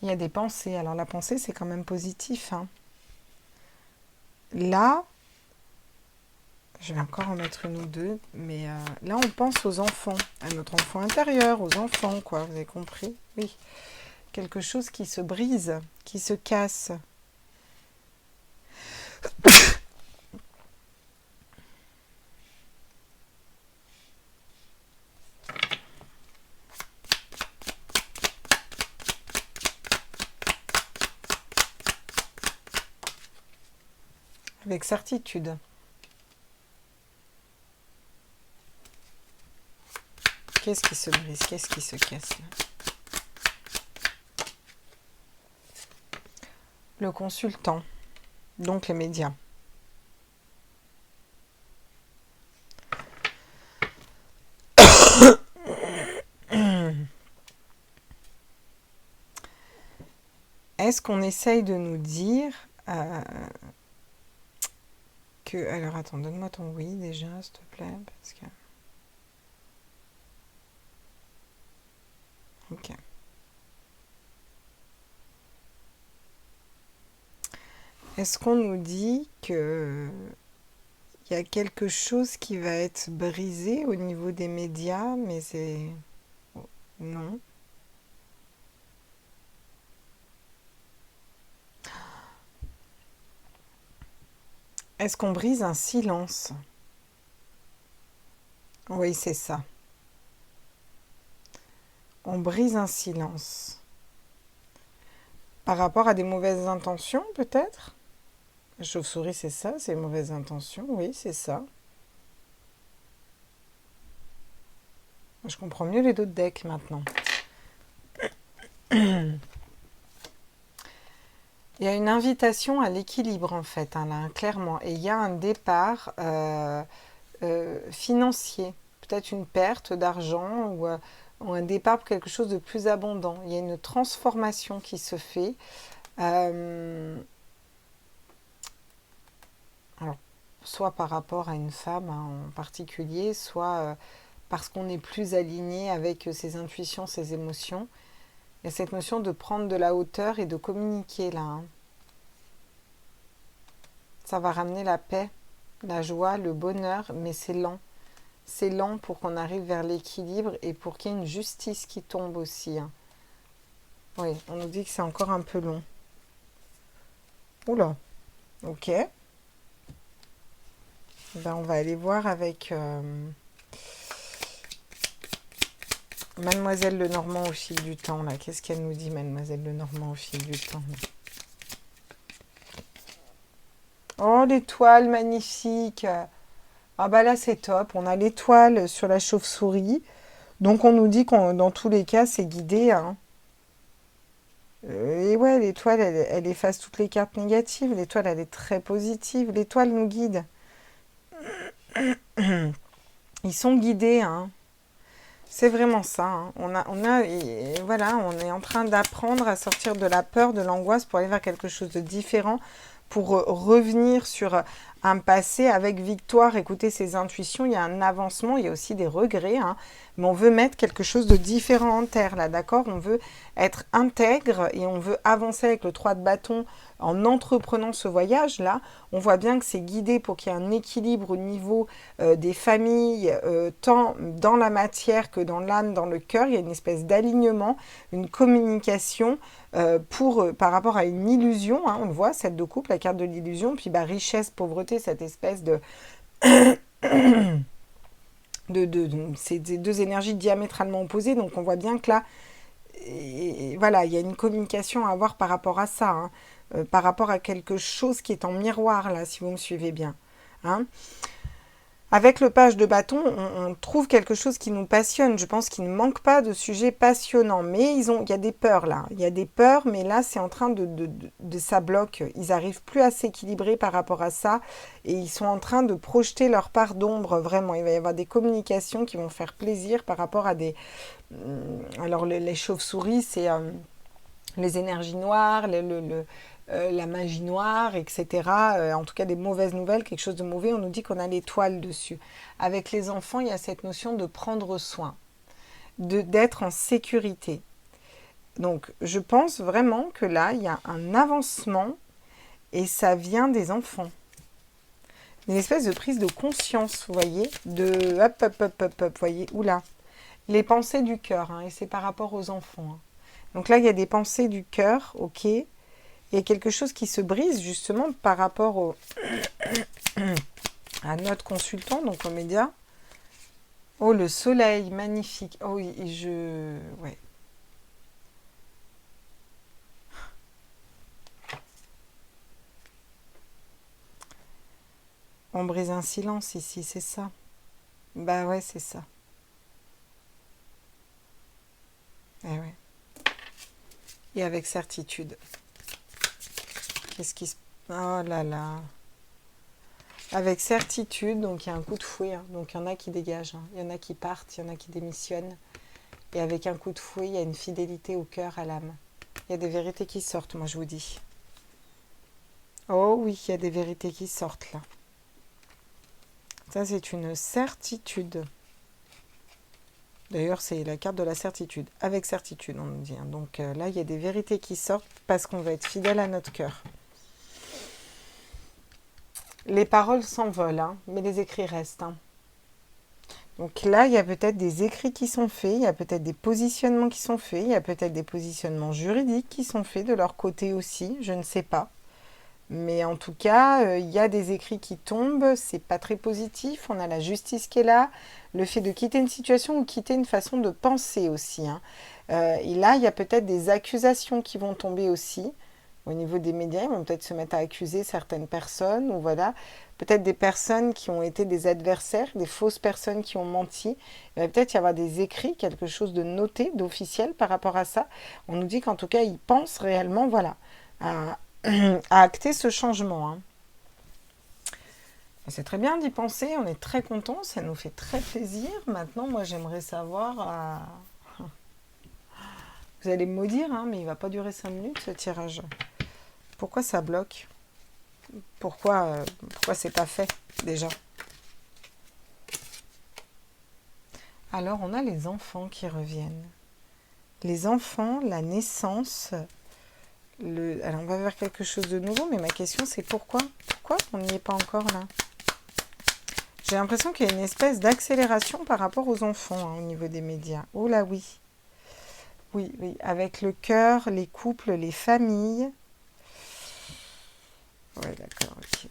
Il y a des pensées. Alors, la pensée, c'est quand même positif. Hein. Là, je vais encore en mettre une ou deux, mais là, on pense aux enfants, à notre enfant intérieur, aux enfants, quoi. Vous avez compris? Oui. Quelque chose qui se brise, qui se casse. avec certitude. Qu'est-ce qui se brise? Qu'est-ce qui se casse là? Le consultant, donc les médias. Est-ce qu'on essaye de nous dire que... Alors attends, donne-moi ton oui déjà, s'il te plaît, parce que... Ok. Est-ce qu'on nous dit que il y a quelque chose qui va être brisé au niveau des médias, mais c'est... Non. Est-ce qu'on brise un silence? Oui, c'est ça. On brise un silence. Par rapport à des mauvaises intentions, peut-être? La chauve-souris, c'est ça, c'est mauvaises intentions, oui, c'est ça. Je comprends mieux les autres decks maintenant. Il y a une invitation à l'équilibre, en fait, hein, là, clairement. Et il y a un départ financier. Peut-être une perte d'argent ou un départ pour quelque chose de plus abondant. Il y a une transformation qui se fait. Alors, soit par rapport à une femme hein, en particulier, soit parce qu'on est plus aligné avec ses intuitions, ses émotions. Il y a cette notion de prendre de la hauteur et de communiquer là. Hein. Ça va ramener la paix, la joie, le bonheur, mais c'est lent. C'est lent pour qu'on arrive vers l'équilibre et pour qu'il y ait une justice qui tombe aussi. Hein. Oui, on nous dit que c'est encore un peu long. Oula, ok. Ben, on va aller voir avec Mademoiselle Lenormand au fil du temps. Là, qu'est-ce qu'elle nous dit, Mademoiselle Lenormand au fil du temps là. Oh, l'étoile magnifique. Ah bah là, c'est top. On a l'étoile sur la chauve-souris. Donc, on nous dit qu'on, dans tous les cas, c'est guidé. Hein. Et ouais, l'étoile, elle efface toutes les cartes négatives. L'étoile, elle est très positive. L'étoile nous guide. Ils sont guidés. Hein. C'est vraiment ça. Hein. Voilà, on est en train d'apprendre à sortir de la peur, de l'angoisse pour aller vers quelque chose de différent, pour revenir sur un passé avec victoire, écouter ses intuitions. Il y a un avancement, il y a aussi des regrets, hein, mais on veut mettre quelque chose de différent en terre, là, d'accord? On veut être intègre et on veut avancer avec le 3 de bâton en entreprenant ce voyage-là. On voit bien que c'est guidé pour qu'il y ait un équilibre au niveau des familles, tant dans la matière que dans l'âme, dans le cœur. Il y a une espèce d'alignement, une communication par rapport à une illusion. Hein, on le voit, cette de couple, la carte de l'illusion, puis bah, richesse, pauvreté, cette espèce de... c'est des deux énergies diamétralement opposées. Donc on voit bien que là, voilà, il y a une communication à avoir par rapport à ça. Hein, par rapport à quelque chose qui est en miroir, là, si vous me suivez bien. Hein. Avec le page de bâton, on trouve quelque chose qui nous passionne. Je pense qu'il ne manque pas de sujets passionnants. Mais il y a des peurs, là. Il y a des peurs, mais là, c'est en train de ça bloque. Ils n'arrivent plus à s'équilibrer par rapport à ça. Et ils sont en train de projeter leur part d'ombre, vraiment. Il va y avoir des communications qui vont faire plaisir par rapport à des... Alors, les chauves-souris, c'est... les énergies noires, la magie noire, etc. En tout cas, des mauvaises nouvelles, quelque chose de mauvais, on nous dit qu'on a l'étoile dessus. Avec les enfants, il y a cette notion de prendre soin, d'être en sécurité. Donc, je pense vraiment que là, il y a un avancement et ça vient des enfants. Une espèce de prise de conscience, vous voyez, de hop, hop, hop, hop, hop, vous voyez, oula. Les pensées du cœur, hein, et c'est par rapport aux enfants. Hein. Donc là, il y a des pensées du cœur, ok. Il y a quelque chose qui se brise justement par rapport à notre consultant, donc au média. Oh, le soleil, magnifique. Oh, ouais. On brise un silence ici, c'est ça. Bah ouais, c'est ça. Eh ouais. Et avec certitude. Qu'est-ce qui se... Oh là là. Avec certitude, donc il y a un coup de fouet. Hein. Donc il y en a qui dégagent. Hein. Il y en a qui partent, il y en a qui démissionnent. Et avec un coup de fouet, il y a une fidélité au cœur, à l'âme. Il y a des vérités qui sortent, moi je vous dis. Oh oui, il y a des vérités qui sortent là. Ça, c'est une certitude. D'ailleurs, c'est la carte de la certitude. Avec certitude, on nous dit. Hein. Donc là, il y a des vérités qui sortent parce qu'on va être fidèle à notre cœur. Les paroles s'envolent, hein, mais les écrits restent. Hein. Donc là, il y a peut-être des écrits qui sont faits, il y a peut-être des positionnements qui sont faits, il y a peut-être des positionnements juridiques qui sont faits de leur côté aussi, je ne sais pas. Mais en tout cas, il y a des écrits qui tombent, c'est pas très positif, on a la justice qui est là, le fait de quitter une situation ou quitter une façon de penser aussi. Hein. Et là, il y a peut-être des accusations qui vont tomber aussi. Au niveau des médias, ils vont peut-être se mettre à accuser certaines personnes, ou voilà, peut-être des personnes qui ont été des adversaires, des fausses personnes qui ont menti. Il va peut-être y avoir des écrits, quelque chose de noté, d'officiel par rapport à ça. On nous dit qu'en tout cas, ils pensent réellement, voilà, à acter ce changement. Hein. C'est très bien d'y penser, on est très content, ça nous fait très plaisir. Maintenant, moi, j'aimerais savoir... Vous allez me maudire, hein, mais il ne va pas durer 5 minutes, ce tirage. Pourquoi ça bloque? Pourquoi c'est pas fait, déjà? Alors, on a les enfants qui reviennent. Les enfants, la naissance... Alors, on va vers quelque chose de nouveau, mais ma question, c'est pourquoi? Pourquoi on n'y est pas encore, là? J'ai l'impression qu'il y a une espèce d'accélération par rapport aux enfants, hein, au niveau des médias. Oh là, oui. Oui, oui, avec le cœur, les couples, les familles... Ouais, d'accord, ok.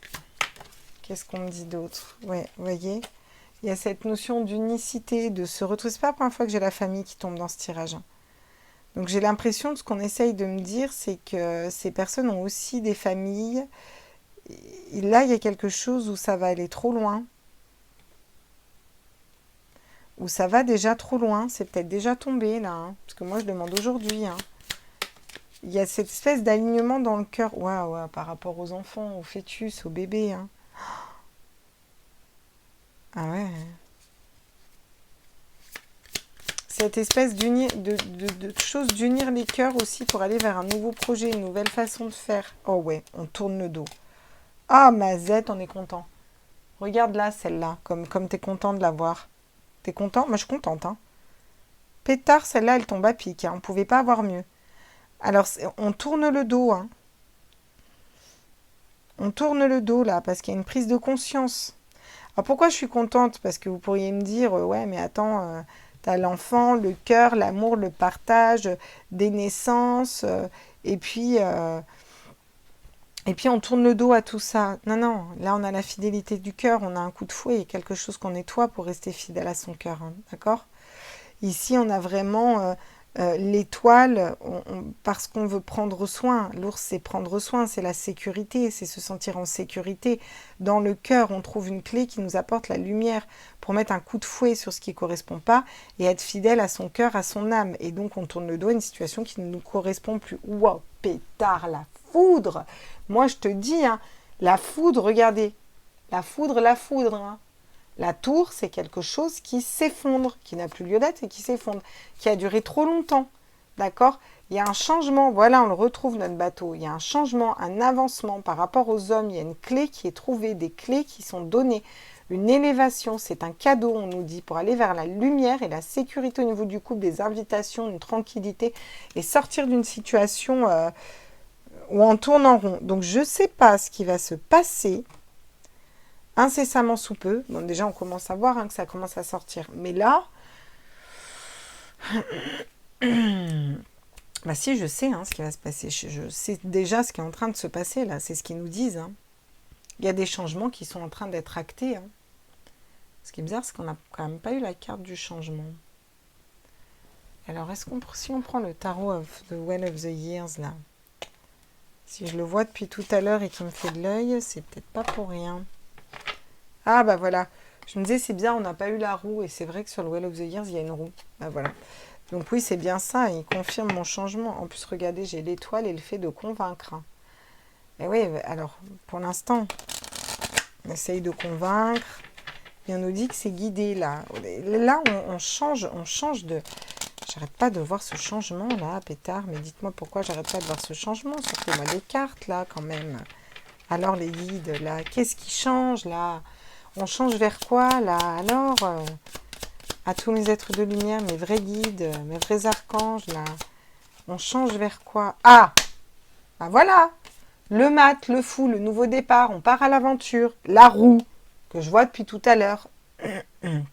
Qu'est-ce qu'on me dit d'autre? Ouais, vous voyez, il y a cette notion d'unicité, de se retrouver. C'est pas la première fois que j'ai la famille qui tombe dans ce tirage. Hein. Donc j'ai l'impression de ce qu'on essaye de me dire, c'est que ces personnes ont aussi des familles. Et là, il y a quelque chose où ça va aller trop loin. Où ça va déjà trop loin. C'est peut-être déjà tombé, là. Hein, parce que moi, je demande aujourd'hui. Hein. Il y a cette espèce d'alignement dans le cœur. Waouh, par rapport aux enfants, aux fœtus, aux bébés. Hein. Ah ouais. Cette espèce de chose d'unir les cœurs aussi pour aller vers un nouveau projet, une nouvelle façon de faire. Oh ouais, on tourne le dos. Ah, Mazette, on est content. Regarde là, celle-là, comme t'es content de la voir. T'es content? Moi, je suis contente. Hein. Pétard, celle-là, elle tombe à pic. Hein. On ne pouvait pas avoir mieux. Alors, on tourne le dos. Hein. On tourne le dos, là, parce qu'il y a une prise de conscience. Alors, pourquoi je suis contente? Parce que vous pourriez me dire, ouais, mais attends... T'as l'enfant, le cœur, l'amour, le partage, des naissances, et puis on tourne le dos à tout ça. Non, non, là on a la fidélité du cœur, on a un coup de fouet, quelque chose qu'on nettoie pour rester fidèle à son cœur, hein, d'accord? Ici on a vraiment l'étoile, parce qu'on veut prendre soin. L'ours, c'est prendre soin, c'est la sécurité, c'est se sentir en sécurité. Dans le cœur, on trouve une clé qui nous apporte la lumière pour mettre un coup de fouet sur ce qui ne correspond pas et être fidèle à son cœur, à son âme. Et donc, on tourne le dos à une situation qui ne nous correspond plus. Waouh, pétard, la foudre! Moi, je te dis, hein, la foudre, regardez. La foudre, hein. La tour, c'est quelque chose qui s'effondre, qui n'a plus lieu d'être et qui s'effondre, qui a duré trop longtemps. D'accord? Il y a un changement, voilà, on le retrouve notre bateau. Il y a un changement, un avancement par rapport aux hommes. Il y a une clé qui est trouvée, des clés qui sont données. Une élévation, c'est un cadeau, on nous dit, pour aller vers la lumière et la sécurité au niveau du couple, des invitations, une tranquillité et sortir d'une situation où on tourne en rond. Donc, je ne sais pas ce qui va se passer incessamment sous peu. Bon, déjà, on commence à voir hein, que ça commence à sortir. Mais là, bah si, je sais hein, ce qui va se passer. Je sais déjà ce qui est en train de se passer, là. C'est ce qu'ils nous disent. Hein. Il y a des changements qui sont en train d'être actés. Hein. Ce qui est bizarre, c'est qu'on n'a quand même pas eu la carte du changement. Alors, si on prend le tarot of the Well of the Years, là, si je le vois depuis tout à l'heure et qu'il me fait de l'œil, c'est peut-être pas pour rien. Ah bah voilà. Je me disais, c'est bien, on n'a pas eu la roue. Et c'est vrai que sur le Well of the Years, il y a une roue. Bah voilà. Donc oui, c'est bien ça. Il confirme mon changement. En plus, regardez, j'ai l'étoile et le fait de convaincre. Et oui, alors, pour l'instant, on essaye de convaincre. Et on nous dit que c'est guidé, là. Là, on change de... J'arrête pas de voir ce changement, là, pétard. Mais dites-moi pourquoi j'arrête pas de voir ce changement. Sortez-moi des cartes, là, quand même. Alors, les guides, là, qu'est-ce qui change, là? On change vers quoi, là? Alors, à tous mes êtres de lumière, mes vrais guides, mes vrais archanges, là. On change vers quoi? Ah! Ah, voilà! Le mat, le fou, le nouveau départ, on part à l'aventure. La roue, que je vois depuis tout à l'heure. Je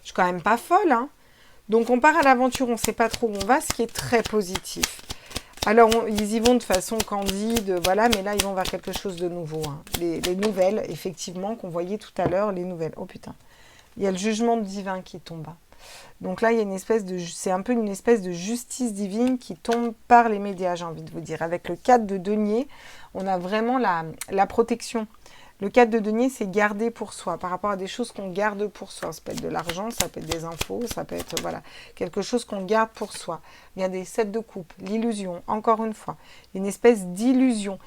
suis quand même pas folle, hein? Donc, on part à l'aventure, on ne sait pas trop où on va, ce qui est très positif. Alors, ils y vont de façon candide, voilà, mais là, ils vont vers quelque chose de nouveau. Hein. Les nouvelles, effectivement, qu'on voyait tout à l'heure, les nouvelles. Oh putain, il y a le jugement divin qui tombe. Donc là, il y a une espèce de... C'est un peu une espèce de justice divine qui tombe par les médias, j'ai envie de vous dire. Avec le 4 de denier, on a vraiment la protection. Le 4 de denier, c'est garder pour soi, par rapport à des choses qu'on garde pour soi. Ça peut être de l'argent, ça peut être des infos, ça peut être voilà, quelque chose qu'on garde pour soi. Il y a des 7 de coupe, l'illusion, encore une fois. Une espèce d'illusion.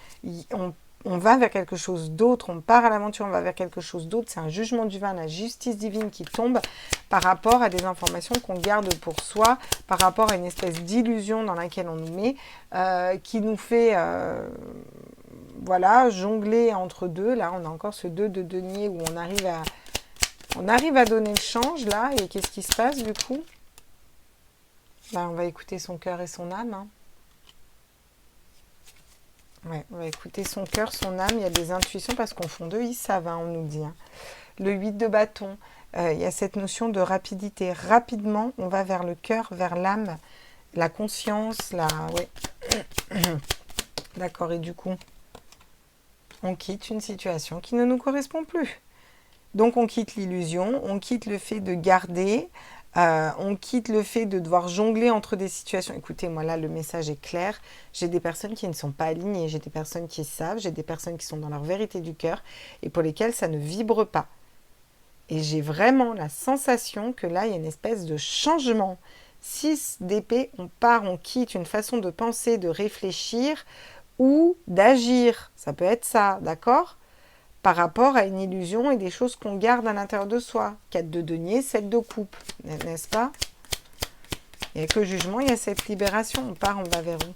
On va vers quelque chose d'autre, on part à l'aventure, on va vers quelque chose d'autre. C'est un jugement divin, la justice divine qui tombe par rapport à des informations qu'on garde pour soi, par rapport à une espèce d'illusion dans laquelle on nous met, qui nous fait... voilà, jongler entre deux. Là, on a encore ce 2 de denier où on arrive à donner le change, là. Et qu'est-ce qui se passe, du coup? Là, on va écouter son cœur et son âme. Hein. Ouais, on va écouter son cœur, son âme. Il y a des intuitions parce qu'en fond d'eux, ils savent, hein, on nous dit. Hein. Le 8 de bâton, il y a cette notion de rapidité. Rapidement, on va vers le cœur, vers l'âme, la conscience, la... Ouais. D'accord, et du coup... On quitte une situation qui ne nous correspond plus. Donc on quitte l'illusion, on quitte le fait de garder, on quitte le fait de devoir jongler entre des situations. Écoutez, moi là, le message est clair. J'ai des personnes qui ne sont pas alignées, j'ai des personnes qui savent, j'ai des personnes qui sont dans leur vérité du cœur et pour lesquelles ça ne vibre pas. Et j'ai vraiment la sensation que là, il y a une espèce de changement. 6 d'épée, on part, on quitte une façon de penser, de réfléchir ou d'agir. Ça peut être ça, d'accord? Par rapport à une illusion et des choses qu'on garde à l'intérieur de soi. 4 de denier, 7 de coupe, n'est-ce pas? Et avec le jugement, il y a cette libération. On part, on va vers où?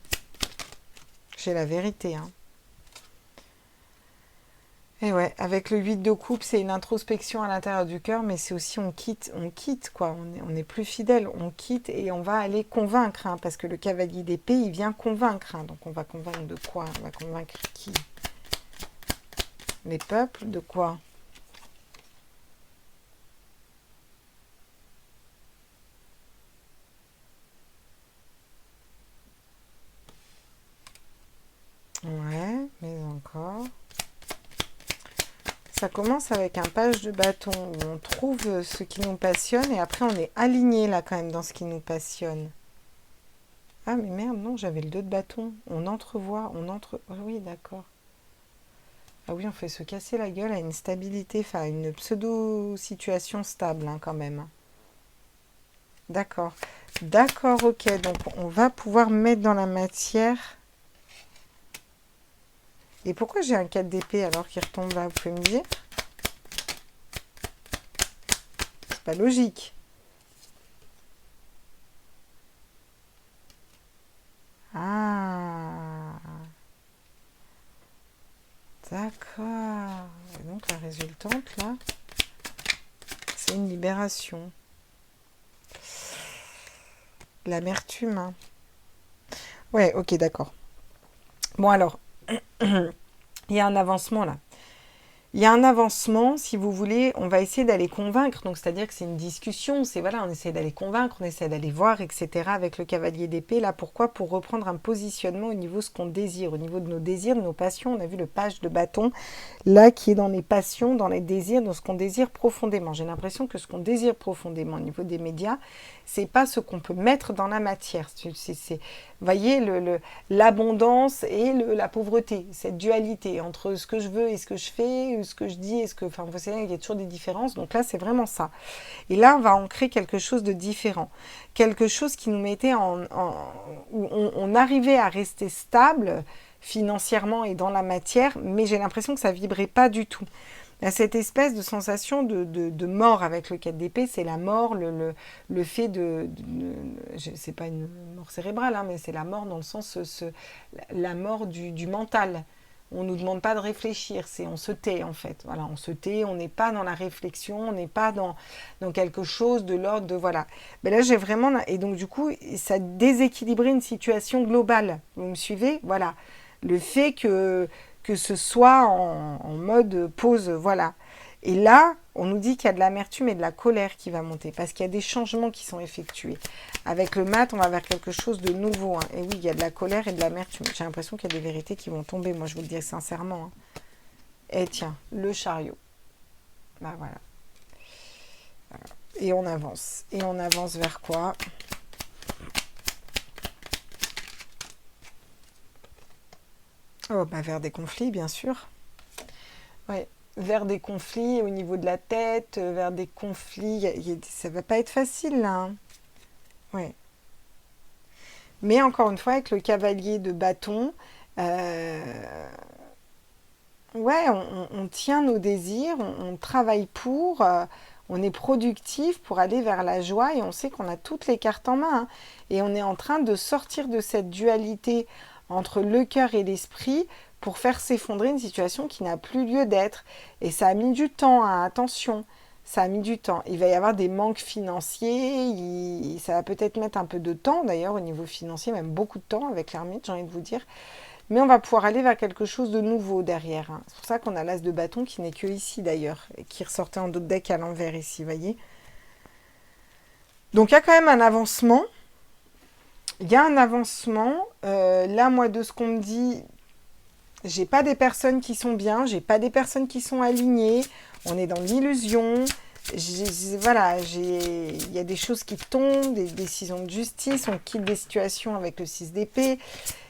J'ai la vérité, hein. Et ouais, avec le 8 de coupe, c'est une introspection à l'intérieur du cœur, mais c'est aussi on quitte quoi. On est plus fidèle, on quitte et on va aller convaincre, hein, parce que le cavalier d'épée, il vient convaincre. Hein, donc on va convaincre de quoi? On va convaincre qui? Les peuples, de quoi? Ouais, mais encore... Ça commence avec un page de bâton où on trouve ce qui nous passionne et après on est aligné là quand même dans ce qui nous passionne. Ah mais merde, non, j'avais le 2 de bâton. On entrevoit, Oh, oui, d'accord. Ah oui, on fait se casser la gueule à une stabilité, enfin à une pseudo-situation stable hein, quand même. D'accord. D'accord, ok. Donc on va pouvoir mettre dans la matière. Et pourquoi j'ai un 4 d'épée alors qu'il retombe là? Vous pouvez me dire? C'est pas logique. Ah, d'accord. Et donc la résultante là, c'est une libération. L'amertume. Hein. Ouais, ok, d'accord. Bon alors, il y a un avancement là. Il y a un avancement, si vous voulez, on va essayer d'aller convaincre, donc c'est-à-dire que c'est une discussion, c'est voilà, on essaie d'aller convaincre, on essaie d'aller voir, etc. avec le cavalier d'épée, là pourquoi? Pour reprendre un positionnement au niveau de ce qu'on désire, au niveau de nos désirs, de nos passions, on a vu le page de bâton, là qui est dans les passions, dans les désirs, dans ce qu'on désire profondément. J'ai l'impression que ce qu'on désire profondément au niveau des médias, c'est pas ce qu'on peut mettre dans la matière. Vous voyez, l'abondance et la pauvreté, cette dualité entre ce que je veux et ce que je fais, ce que je dis et ce que... Enfin, vous savez, il y a toujours des différences. Donc là, c'est vraiment ça. Et là, on va ancrer quelque chose de différent. Quelque chose qui nous mettait où on arrivait à rester stable financièrement et dans la matière, mais j'ai l'impression que ça vibrait pas du tout. Il y a cette espèce de sensation de mort avec le 4 d'épée, c'est la mort, le fait c'est pas une mort cérébrale, hein, mais c'est la mort dans le sens, la mort du mental. On ne nous demande pas de réfléchir, on se tait en fait. Voilà, on se tait, on n'est pas dans la réflexion, on n'est pas dans quelque chose de l'ordre de voilà. Mais là, j'ai vraiment... Et donc du coup, ça déséquilibrait une situation globale. Vous me suivez? Voilà. Le fait que ce soit en mode pause, voilà. Et là, on nous dit qu'il y a de l'amertume et de la colère qui va monter, parce qu'il y a des changements qui sont effectués. Avec le mat, on va vers quelque chose de nouveau. Hein. Et oui, il y a de la colère et de l'amertume. J'ai l'impression qu'il y a des vérités qui vont tomber, moi je vous le dis sincèrement. Hein. Et tiens, le chariot. Bah voilà. Et on avance. Et on avance vers quoi ? Oh, bah vers des conflits, bien sûr. Ouais, vers des conflits au niveau de la tête, vers des conflits. Ça va pas être facile, là. Hein. Ouais. Mais encore une fois, avec le cavalier de bâton, ouais, on tient nos désirs, on travaille pour, on est productif pour aller vers la joie et on sait qu'on a toutes les cartes en main. Hein. Et on est en train de sortir de cette dualité entre le cœur et l'esprit pour faire s'effondrer une situation qui n'a plus lieu d'être. Et ça a mis du temps, hein, attention, ça a mis du temps. Il va y avoir des manques financiers, ça va peut-être mettre un peu de temps d'ailleurs au niveau financier, même beaucoup de temps avec l'ermite, j'ai envie de vous dire. Mais on va pouvoir aller vers quelque chose de nouveau derrière. Hein. C'est pour ça qu'on a l'as de bâton qui n'est que ici d'ailleurs, et qui ressortait en d'autres decks à l'envers ici, vous voyez. Donc il y a quand même un avancement. Il y a un avancement. Là, moi, de ce qu'on me dit, j'ai pas des personnes qui sont bien, j'ai pas des personnes qui sont alignées. On est dans l'illusion. Voilà, il y a des choses qui tombent, des décisions de justice. On quitte des situations avec le 6 d'épée.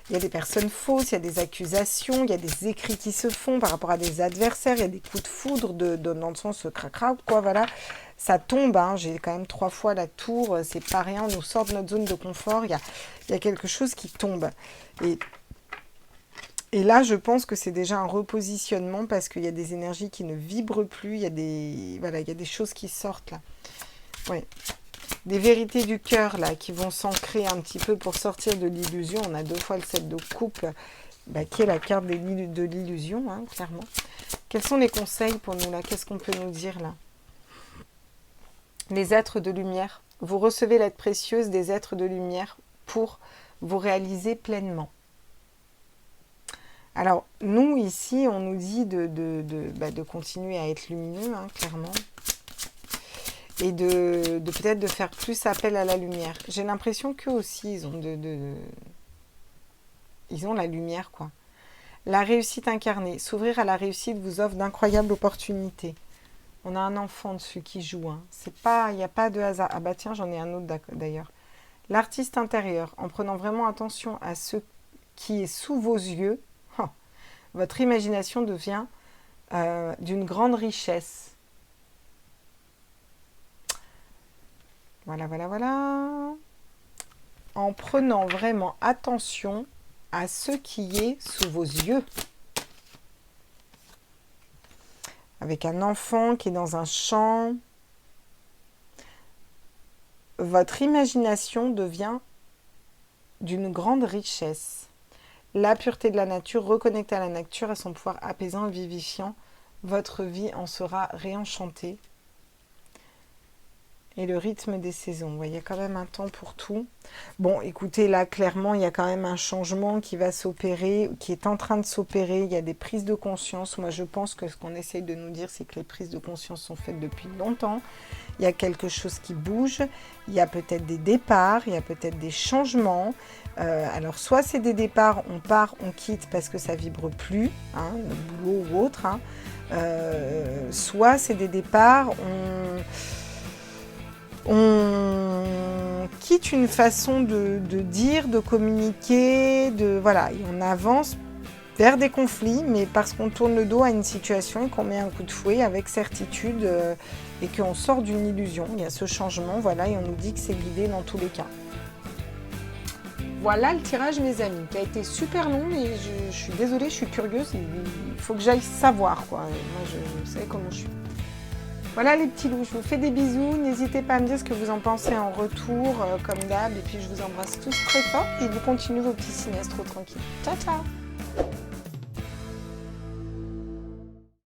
Il y a des personnes fausses, il y a des accusations, il y a des écrits qui se font par rapport à des adversaires, il y a des coups de foudre dans le sens crac-crac, quoi, voilà. Ça tombe, hein, j'ai quand même 3 fois la tour, c'est pas rien, on nous sort de notre zone de confort, il y a quelque chose qui tombe. Et là, je pense que c'est déjà un repositionnement parce qu'il y a des énergies qui ne vibrent plus, il y a des choses qui sortent là. Oui. Des vérités du cœur là qui vont s'ancrer un petit peu pour sortir de l'illusion. On a 2 fois le 7 de coupe qui est la carte de l'illusion, hein, clairement. Quels sont les conseils pour nous là? Qu'est-ce qu'on peut nous dire là? Les êtres de lumière. Vous recevez l'aide précieuse des êtres de lumière pour vous réaliser pleinement. Alors, nous ici, on nous dit de continuer à être lumineux, hein, clairement. Et de peut-être de faire plus appel à la lumière. J'ai l'impression qu'eux aussi, ils ont la lumière, quoi. La réussite incarnée. S'ouvrir à la réussite vous offre d'incroyables opportunités. On a un enfant dessus qui joue. Hein. Il n'y a pas de hasard. Ah bah tiens, j'en ai un autre d'ailleurs. L'artiste intérieur. En prenant vraiment attention à ce qui est sous vos yeux, votre imagination devient d'une grande richesse. Voilà, voilà, voilà. En prenant vraiment attention à ce qui est sous vos yeux. Avec un enfant qui est dans un champ. Votre imagination devient d'une grande richesse. La pureté de la nature, reconnectée à la nature, à son pouvoir apaisant et vivifiant. Votre vie en sera réenchantée. Et le rythme des saisons. Ouais, il y a quand même un temps pour tout. Bon, écoutez, là, clairement, il y a quand même un changement qui va s'opérer, qui est en train de s'opérer. Il y a des prises de conscience. Moi, je pense que ce qu'on essaye de nous dire, c'est que les prises de conscience sont faites depuis longtemps. Il y a quelque chose qui bouge. Il y a peut-être des départs. Il y a peut-être des changements. Alors, soit c'est des départs, on part, on quitte parce que ça vibre plus, hein, le boulot ou autre. Hein. Soit c'est des départs, on quitte une façon de dire, de communiquer, voilà, et on avance vers des conflits, mais parce qu'on tourne le dos à une situation et qu'on met un coup de fouet avec certitude et qu'on sort d'une illusion. Il y a ce changement, voilà, et on nous dit que c'est guidé dans tous les cas. Voilà le tirage, mes amis, qui a été super long, mais je suis désolée, je suis curieuse, il faut que j'aille savoir, quoi. Moi, je sais comment je suis. Voilà les petits loups, je vous fais des bisous, n'hésitez pas à me dire ce que vous en pensez en retour, comme d'hab, et puis je vous embrasse tous très fort, je vous continue vos petits signes astro tranquilles. Ciao, ciao!